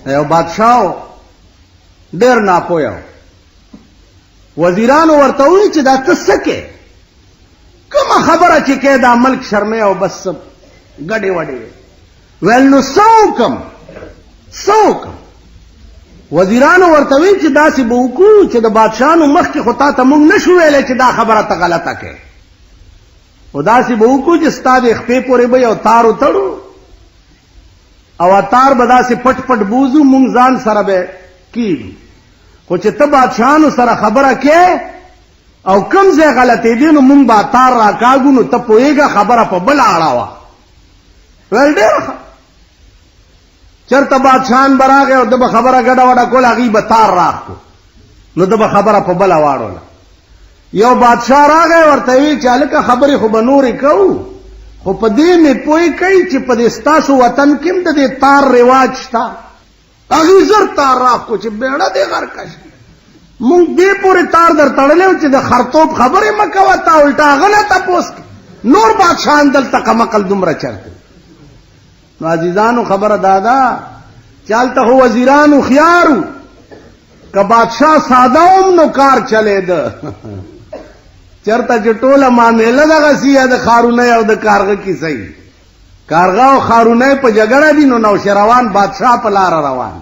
یو بادشاہ ډېر ناپوه وزیرانو ورته وویل چې دا ته څه کې کومه خبره چې کې دا ملک شرمې او بس ګډې وډې ویل نو څه وکړم وزیرانو ورته ویل چې داسې به وکړو چې د بادشاهانو مخکې خو تا ته موږ نشو ویلی چې دا خبره ته غلطه کې خو داسې به وکړو چې ستا د خپې پورې به یو تار وتړو او تار به داسې پټ پټ بوزو موږ ځان سره به کېږي خو چې ته بادشاهانو سره خبره کې او کم ځای غلطېدې نو موږ به تار راکاږو نو ته پوهېږه خبره په بله اړه وه ویل ډېر ښه چرته بادشاهان به راغی او ده به خبره ګډه وډه کوله هغوی به تار راکړو نو ده به خبره په بله واړوله یو بادشاه راغی ورته وی چې هلکه خبرې خو به نورې کوو خو په دې مې پوه کوي چې په دې ستاسو وطن کې هم د دې تار رواج شته هغوی زر تار راکړو چې بیړه دې غرقه شي مونږ دې پورې تار در تړلی و چې د خرطوب خبرې مه کوه تا الټا هغه نه تپوس نور بادشاهان دلته کمقل دومره چرته نو عزیزانو خبره دادا چې هلته خو وزیران هوښیارو که بادشاه ساده هم نو کار چلېده چرته چې ټوله معامله دغسې یا د خارونی او د کارغه کیسه وي کارغه او خارونی په جګړه دي نو نوشیروان بادشاه په لاره روان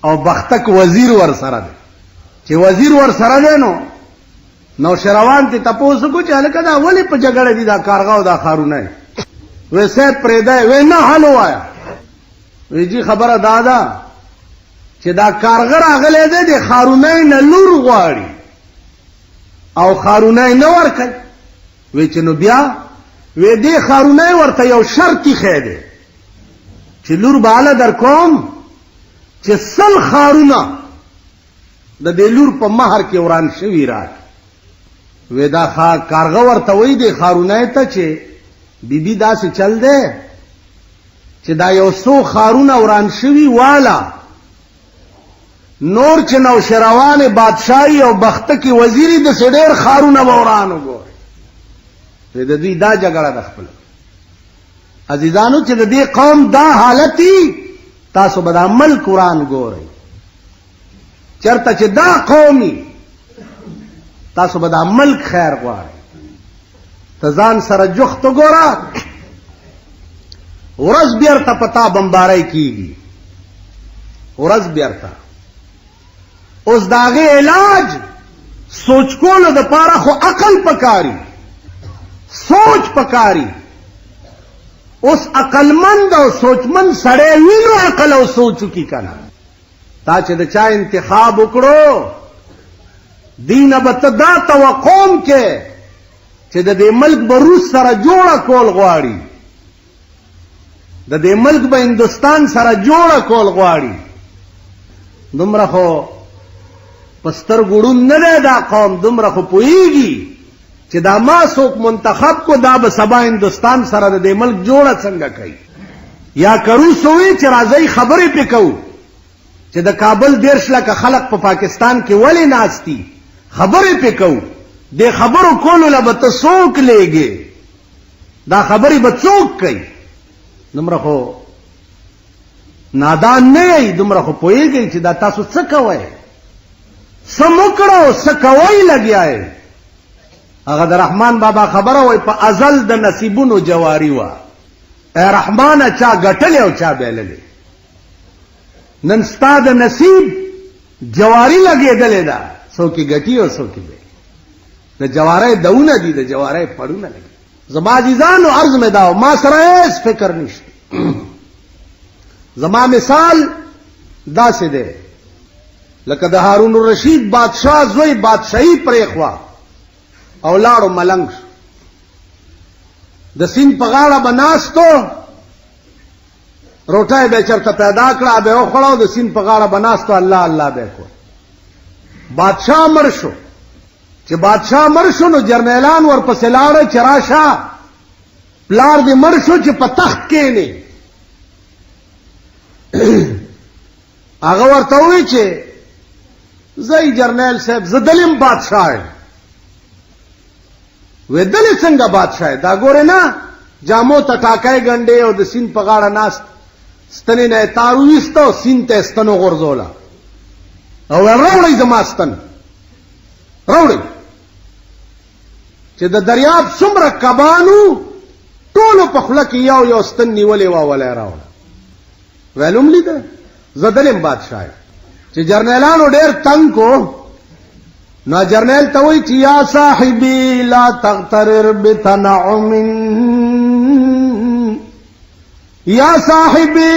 او بختک وزیر ور سره دی چې وزیر ور سره دی نو نوشیروان ته تپوس وکړو چې هلکه دا ولې په جګړه دي دا کارغه او دا خارونی وی صاحب پرېږدی وی نه حل ووایه وی جي خبره دا ده چې دا کارغه راغلی دی د خارونی نه لور غواړي او خارونی نه ورکوي وی چې نو بیا وی دې خارونی ورته یو شرط ایښی دی چې لور به هله در کوم چې 100 خارونه د دې لور په مهر کې وران شوي راکړي وی دا کارغه ورته وایي دې خارونی ته چې بیبي داسې چل دی چې دا یو 100 خارونه وران شوي والا نور چې نوشیروان بادشاهي او بختکي وزیري داسې ډېر خارونه به وران وګوري د دوی دا جګړه ده خپله عزیزانو چې د دې قوم دا حالت وي تاسو به دا ملک وران ګورئ چرته چې دا قومي تاسو به دا ملک خیر غواړئ ته ځان سره جخت وګوره ورځ بیرته په تا بمباری کېږي ورځ بیرته اوس د هغې علاج سوچ کولو دپاره خو عقل پکاري سوچ پکاري اوس عقلمند او سوچمند سړی وي نو عقل او سوچ وکړي که نه تا چې د چا انتخاب وکړو دینه به ته دا توقع کې چې د دې ملک به روس سره جوړه کول غواړي د دې ملک به هندوستان سره جوړه کول غواړي دومره خو په سترګو ړوند نه دی دا قوم دومره خو پوهېږي چې دا ما څوک منتخب کو دا به سبا هندوستان سره د دې ملک جوړه څنګه کوي یا که روس ووایي چې راځئ خبرې پې کوو چې د کابل 10 لکه خلق په پاکستان کې ولې ناست دي خبرې پې کوو دې خبرو کولو له به ته څوک لیږې دا خبرې به څوک کوي دومره خو نادان نه یئ دومره خو پوهېږئ چې دا تاسو څه کوئ څه مو کړو څه کوئ لګیا یې هغه د رحمان بابا خبره وایي په ازل د نصیبونو جواري وه ای رحمانه چا ګټلې او چا بیللې نن ستا د نصیب جواري لګېدلې ده څوک یې ګټي او څوک یې بیلي د جوارۍ دونه دي د جوارۍ پړونه لګي زما عزیزانو عرض مې دا ما سره هیڅ فکر نشته زما مثال داسې دی لکه د هارون الرشید بادشاه زوی بادشاهي پرېښوه او لاړو ملنګ شو د سیند په غاړه به ناستو روټۍ به چېرته پیدا کړه به یې وخوړه د سیند په غاړه به ناستو الله الله به یې کول بادشاه مړ شو چې بادشاه مړ شو نو جرنیلان ورپسې لاړه چې راشه پلار دې مړ شو چې په تخت کښېنې هغه ورته ووایي چې زه جرنیل صاحب زه دلیم بادشاه یم وی دلې څنګه بادشاه دا ګورې نه جامو ته ټاکی ګنډې او د سیند په غاړه ناست ستنې نه تار وېستو سیند ته ستنو غورځوله او راوړئ زما ستن راوړئ چې د دریاب څومره کبانو ټولو په خوله کې یو یو ستن نیولې وه ولی راوړه ویلوم لیده زه دلیم بادشاه چې جرنیلانو ډېر تنګ کو نو جرنیل ته وایي چې یا صاحبي لا تغترر بتنعم یا صاحبي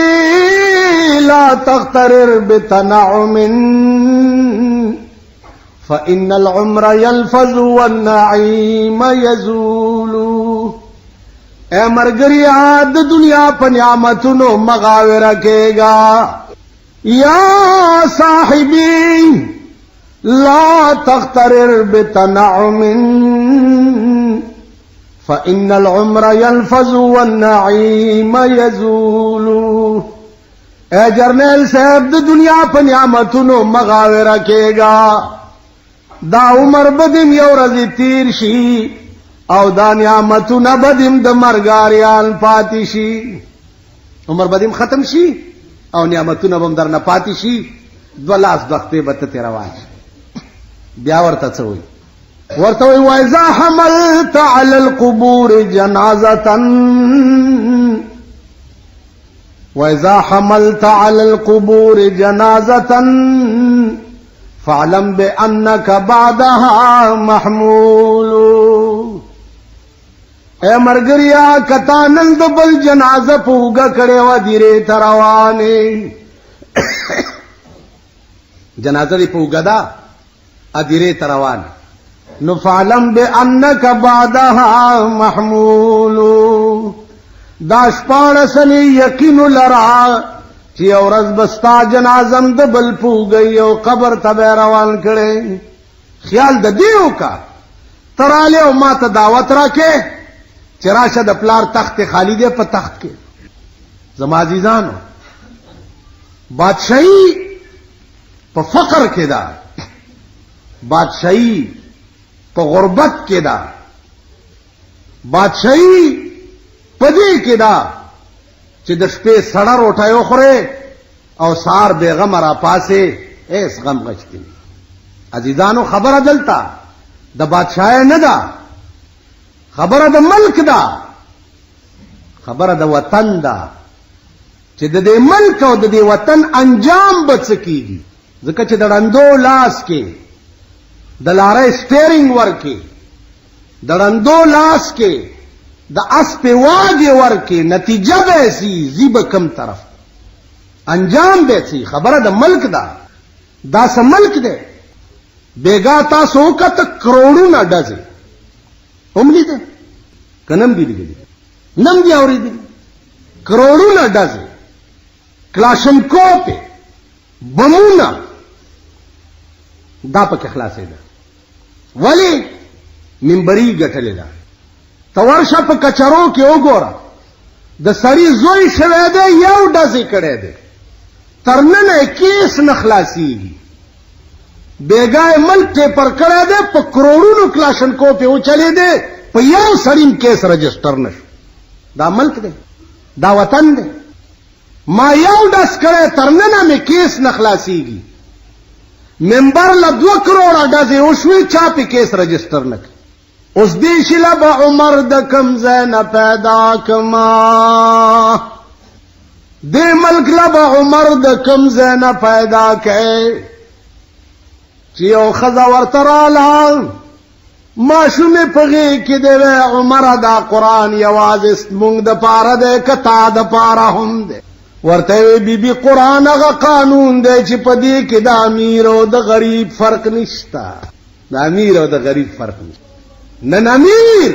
لا تغترر بتنعم فإن العمر يلفظ والنعيم يزول اے مرګریا د دنیا په نعمتونو مغاوره کېږه یا صاحبي لا تغترر بتنعم فإن العمر يلفظ والنعيم يزول اے جرنیل صاحب د دنیا په نعمتونو مغاوره کېږه دا عمر بدیم یو ورځ تیر شي او دا نعمتونه بدیم د مرګاریان پاتې شي عمر بدیم ختم شي او نعمتونه بم درنه پاتې شي دو لاس دختې به ته روان شي بیا ورته څه وایي ورته وایي وإذا حملت على القبور جنازة وإذا حملت على القبور جنازة فاعلم بأنك بعدها محمول اے مرګریا کتا نن د بل جنازه پوګه کړي و دیره تروانه جنازه دی پوګه دا ادیره تروانه نو فاعلم بأنك بعدها محمول دا شپارسلی یقین لرا چې اورز بستا جنازم د بل پوګي او قبر ته روان کړي خیال د دیو کا تراله او ما ته دعوت راکې چې راشه د پلار تخت خالی دی په تخت کې زما عزیزانو بادشاہي په فقر کې ده بادشاہي په غربت کې ده بادشاہي په دې کې ده چې د شپې سړه روټۍ وخورې او سار بیغم را پاسې ایس غم غشتي عزیزانو خبره دلته د بادشاہ نه ده خبره د ملک ده خبره د وطن ده چې د دې ملک او د دې وطن انجام به څه کیږي ځکه چې د ړندو لاس کې د لارې سټیرینګ ورکې د ړندو لاس کې د اسپې واګې ورکې نتیجه به سي زیب کم طرف انجام به سي خبره د ملک ده دا څه ملک دی بیګا تاسو وکړه کروڑونه ډزې هم لیده که نم دي لیدلي نم دي اورېدلي کروڑونه ډزې کلاشنکوپې بمونه دا پکې خلاصېده ولې منبري ګټلې ده ته ورشه په کچرو کې وګوره د سړي زوی شوی دی یو ډزې کړی دی تر ننه کیس نه خلاصېږي بیګای ملک ټیپر کړی دی په کروڑونو کلاشنکوپې وچلې دی په یو سړي کیس رجسټر نشو دا ملک دی دا وطن دی ما یو ډز کړی تر ننه مې کیس نه خلاصېږي ممبر له 2 کروڑه ډزې وشوې چا پې کیس رجسټر نه کړي اوس دې شله به عمر د کم ځای نه پیدا کما دې ملک له به عمر د کم ځای نه پیدا کړي چې یو ښځه ورته راله ماشومې په غېږ کې دی وی عمره دا قرآن یوازې مونږ د پاره دی که تا د پاره هم دی ورته وی بیبي قرآن هغه قانون دی چې په دې کې د امیر او د غریب فرق نشته د امیر او د غریب فرق نشته نن امیر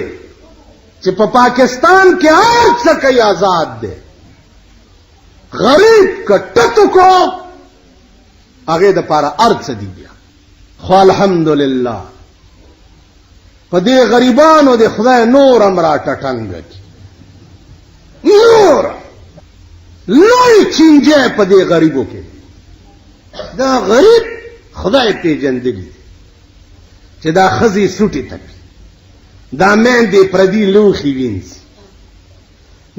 چې په پاکستان کې هر څه کوي آزاد دی غریب که ټتو کو هغې دپاره هر څه دی بیا خو الحمدلله په دې غریبانو د خدای نور هم را ټټنګه کړي نور لوی چینجه په دې غریبو کې دا غریب خدای پیژندلی چې دا ښځې سوټې تپي دا میندې پردي لوښي وینځي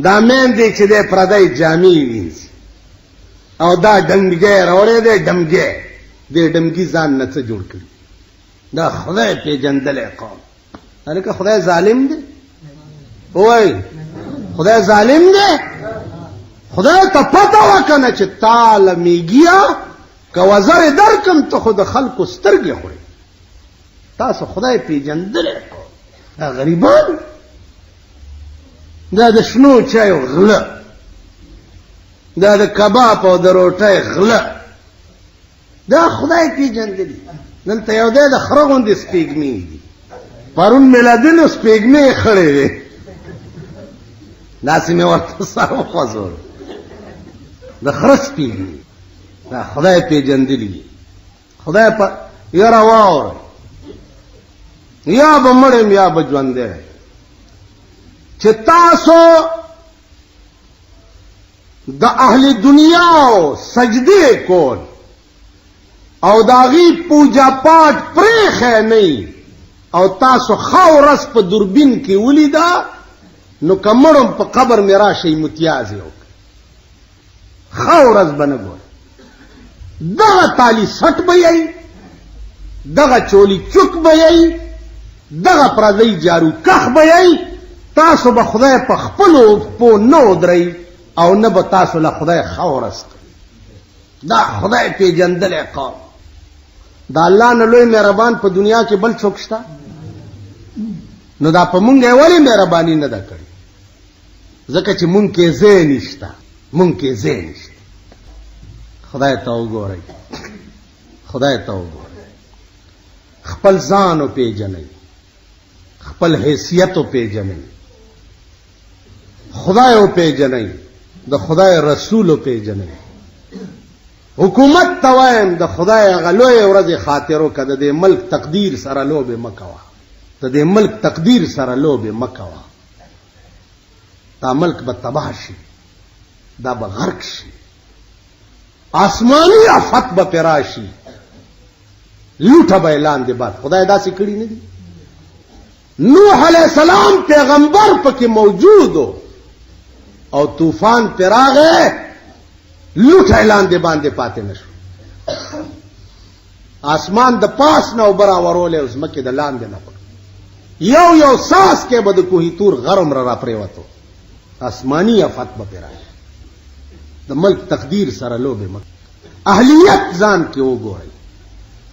دا میندې چې دی پردی جامې وینځي او دا ډنګي راوړې دی ډمګي دې ډمګي ځان نه څه جوړ کړي دا خدای پیژندل قوم هلکه خدای ظالم دی وای خدای ظالم دی خدای ته پته وکنه چې تعالی میګیا که وزر درکم ته خود خلکو سترګې خوري تاسو خدای پیژندل دا غریبان دا د شنو چایو غله دا د کباب او د روټۍ غله دا خدای پیژندل دلته یو دی د خره غوندې سپېږمۍ دي پرون میلادینو سپېږمۍ خړې وې داسې مې ورته سر وخوځول د خره سپېږمۍ دا خدای پیژندلی خدای په یاره واوره یا به مړ یا به ژوندی چې تاسو د اهل دنیا سجدې کول او د هغې پوجا پاټ پرېښی نه او تاسو ښه ورځ په دوربین کې ولیده نو که مړم په قبر مې راشئ متیازې وکړئ ښه ورځ به نه ګورئ دغه تالی سټ به یئ دغه چولی چک به یئ دغه پردی جارو کخ به یئ تاسو به خدای په خپلو پو نه ودرئ او نه به تاسو له خدای ښه ورځ دا خدای پیژندلی قوم دا الله نه لوی مهربان په دنیا کې بل څوک شته نو دا په مونږ یې ولې مهرباني نه ده کړې ځکه چې مونږ کې ځای نشته مونږ کې ځای نشته خدای ته وګورئ خدای ته وګورئ خپل ځان وپېژنئ خپل حیثیت وپېژنئ خدای وپېژنئ د خدای رسول وپېژنئ حکومت ته وایم د خدای هغه لویې ورځې خاطر وکړه د دې ملک تقدیر سره لوبې مه کوه د دې ملک تقدیر سره لوبې مه کوه دا ملک به تباه شي دا به غرق شي آسمانی آفت به پې راشي لوټه به یې لاندې باد خدای داسې کړي نه دي نوح علیه السلام پیغمبر پکې موجود و او طوفان پې راغی لوټه یې لاندې باندې پاتې نه شو آسمان د پاس نه اوبه راورولی او ځمکې د لاندې نه یو یو ساس کې به د کوهي تور غرم را پرېوتو آسمانی آفت به پې راشي د ملک تقدیر سره لوبې مه اهلیت ځان کې وګورئ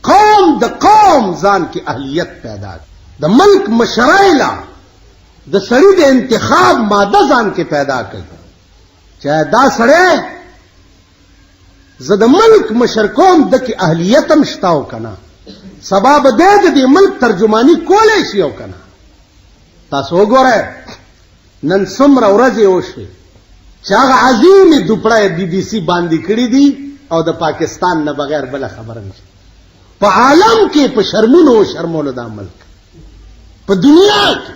قوم د قوم ځان کې اهلیت پیدا کړي د ملک مشرۍ له د سړي د انتخاب ماده ځان کې پیدا کړي چې دا سړی زه د ملک مشر کوم دکې اهلیت هم شته او که نه سبا به دی د دې ملک ترجماني کولی شي او که نه تاسو وګورئ نن څومره ورځې وشوې چې هغه عظیمې دوپړه بی بي سي باندې کړي دي او د پاکستان نه بغیر بله خبره نشته په عالم کې په شرمونو و شرمولو دا ملک په دنیا کې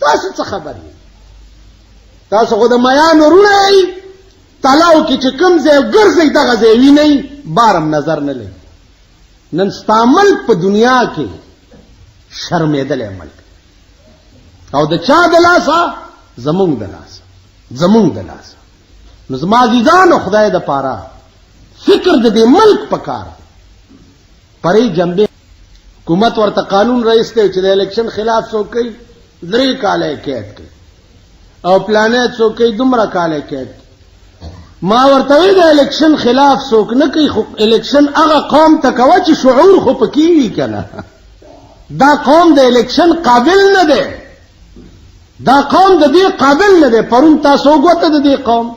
تاسو څه خبر یې تاسو خو د میانو وروڼه یئ تلاو کې چې کوم ځای ګرځئ دغه ځای وینئ بارم نظر نه لګي نن ستا ملک په دنیا کې شرمېدلی ملک او د چا د لاسه زمونږ د لاسه زمونږ د لاسه نو زما عزیزانو خدای د پاره فکر د دې ملک پکار پرې جنبې حکومت ورته قانون رئیس دی چې د الیکشن خلاف څوک کوي 3 کاله قید کوي او پلانې څوک کوي دومره کاله قید ما ورته وی د الیکشن خلاف څوک نه کوي خو الیکشن هغه قوم ته کوه چې شعور خو پکې وي که نه دا قوم د الیکشن قابل نه دی دا قوم د دې قابل نه دی پرون تاسو وګوته د دې قوم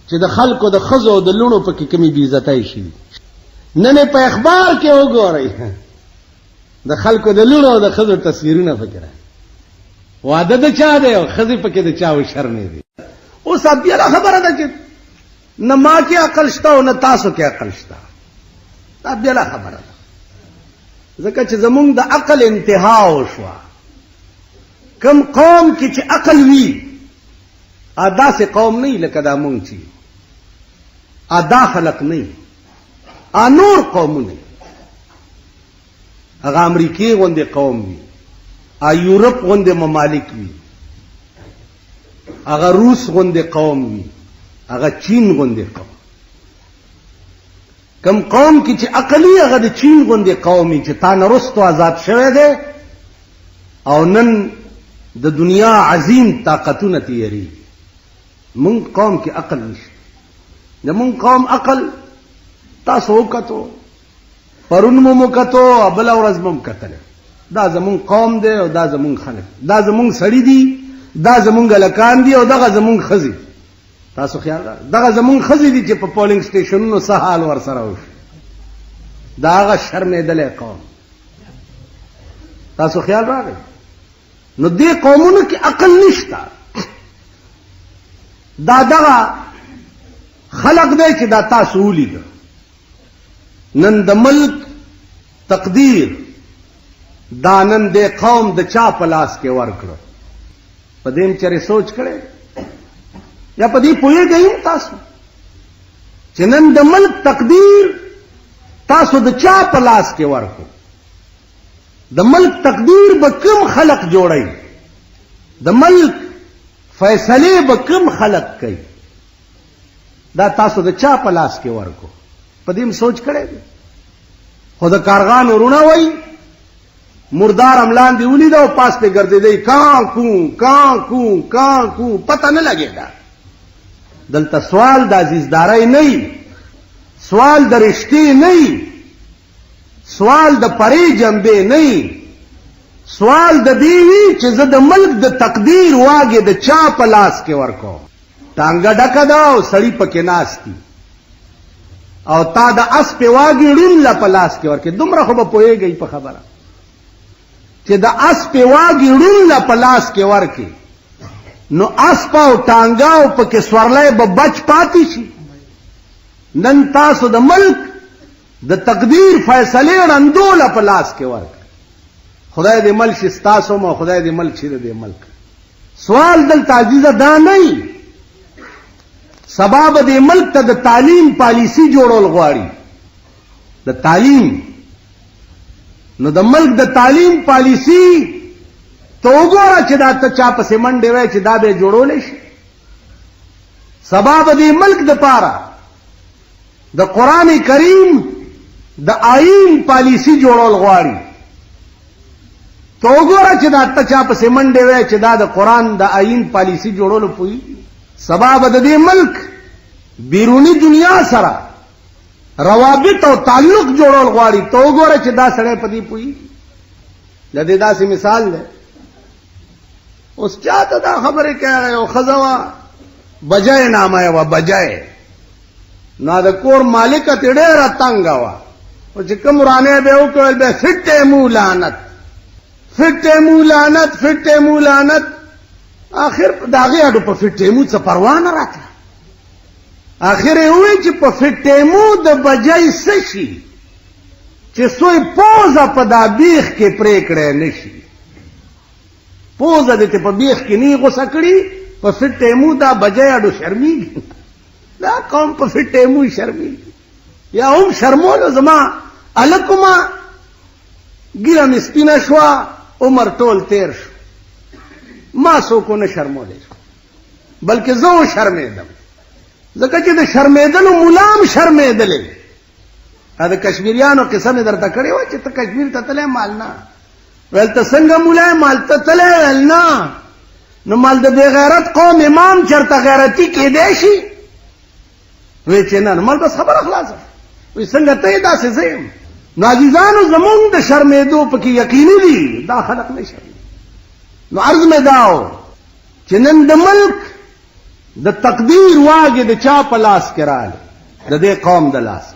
چې د خلکو د ښځو او د لوڼو پکې کمې بېعزتۍ شوي نن په اخبار کې وګورئ د خلکو د لوڼو او د ښځو تصویرونه پکې راځي واده د چا دی او ښځې پکې د چا وشرمې دي اوس بېله خبره ده چې نه ما کې عقل شته او نه تاسو کې عقل شته دا بېله خبره ده ځکه چې زمونږ د عقل انتها وشوه کم قوم کې چې عقل وي داسې قوم نه لکه دا مونږ چې دا خلق نه نور قومونه هغه امریکې غوندې قوم وي یورپ غوندې ممالک وي هغه روس غوندې قوم وي هغه چین غوندې قوم کم قوم کی چې عقلی هغه د چین غوندې قومي چې تا نه رستو آزاد شوی دی او نن د دنیا عظیم طاقتونه تیری. مونږ قوم کې عقل نشته. د مونږ قوم عقل تاسو وکتو، پرون مو کتو، بل ورځ مو کتل. دا زمونږ قوم دی او دا زمونږ خلک، دا زمونږ سړي دي، دا زمونږ لکان دي او دغه زمونږ ښځې. تاسو خیال را دغه زمونږ ښځې دي چې په پولینګ سټیشنونو څه حال ورسره وشي. دا هغه شرمېدلی قوم. تاسو خیال راغی؟ نو دې قومونو کې عقل نشته. دا دغه خلق دی چې دا تاسو ولیده. نن د ملک تقدیر دا نن دې قوم د چا په لاس کې ورکړه. په دې هم چېرې سوچ کړی یا په دې پوهېږئ تاسو چې نن د ملک تقدیر تاسو د چا په لاس کې ورکړو؟ د ملک تقدیر به کوم خلق جوړي؟ د ملک فیصلې به کوم خلق کوي؟ دا تاسو د چا په لاس کې ورکړو؟ په دې هم سوچ کړی دی؟ خو د کارغان ورونه وایي مردار املان دی ولید او پاس پہ ګرځېدی کان کو پتہ نه لګېدا. دلته سوال د عزیزدارۍ نه، سوال د رشتې نه، سوال د پرې جنبې نه، سوال د دې وی چې زه د ملک د تقدیر واګې د چا په لاس کې ورکوم. ټانګه ډکه ده او سړی پکې ناست دي او تا د اس په واګې ړون له په لاس کې ورکې. دومره خو به پوهېږئ په خبره چې د اس په واګې ړون له په لاس کې ورکې نو اس په ټانګه او پکې سورلی به بچ پاتې شي. نن تاسو د ملک د تقدیر فیصلې ړندو له په لاس کې ورکړه. خدای دې ملک شي ستاسو مو، خدای دې ملک شي د دې ملک. سوال دلته عزیزه دا نه سبا به دې ملک ته د تعلیم پالیسی جوړول غواړي. د تعلیم نو د ملک د تعلیم پالیسی ته وګوره چې دا ته چا پسې منډې وای چې دا به جوړولی شي. سبا به دې ملک د پاره د قرآن کریم د آئین پالیسی جوړول غواړي. ته وګوره چې دا ته چا پسې منډې وای چې دا د قرآن د آئین پالیسی جوړولو پوهېږي. سبا به د دې ملک بیرونی دنیا سره روابط او تعلق جوړول غواړي. ته وګوره چې دا سړی په دې پوهېږي. د دې داسې مثال دی. اوس چاته دا خبرې کوي یو ښځه وه بجای نامه یې وه بجای. نو د کور مالکه ترې ډېره تنګه وه او چې کوم ورانې به یې وکړل بیا فټې مو لعنت فټې مو لعنت فټې مو لعنت. آخر د هغې اډو په فټې مو څه پروا نه راتله. آخر یې ووایي چې په فټې مو د بجای څه شي چې سوی پوزه په دا بیخ کې پرې کړی نه شي. پوزه دې ته په بیخ کې نه غوسه کړي، په فټې مو دا بجای اډو شرمېږي. دا قوم په فټې مو شرمېږي. یا هم شرمولو زما هلکومه ګیره مې سپینه شوه عمر ټول تیر شو. ما څوک ونه شرمولی بلکې زه وشرمېدم ځکه چې د شرمېدلو ملا هم شرمېدلی. دا د کشمیریانو قصه مې درته کړې وه چې ته کشمیر ته تلی مال نه ویل ته څنګه مولی مال ته تلی ویل نه. نو مال د بې غیرت قوم امام چرته غیرتي کېدی شي؟ وی چې نه مال بس خبره خلاصه. وی څنګه ته یې داسې زه یم. نو عزیزانو زمونږ د شرمېدو پکې یقیني دي دا خلق نه شرمېږي. نو عرض مې دا و چې نن د ملک د تقدیر واګې د چا په لاس کې راغلی؟ د دې قوم د لاس.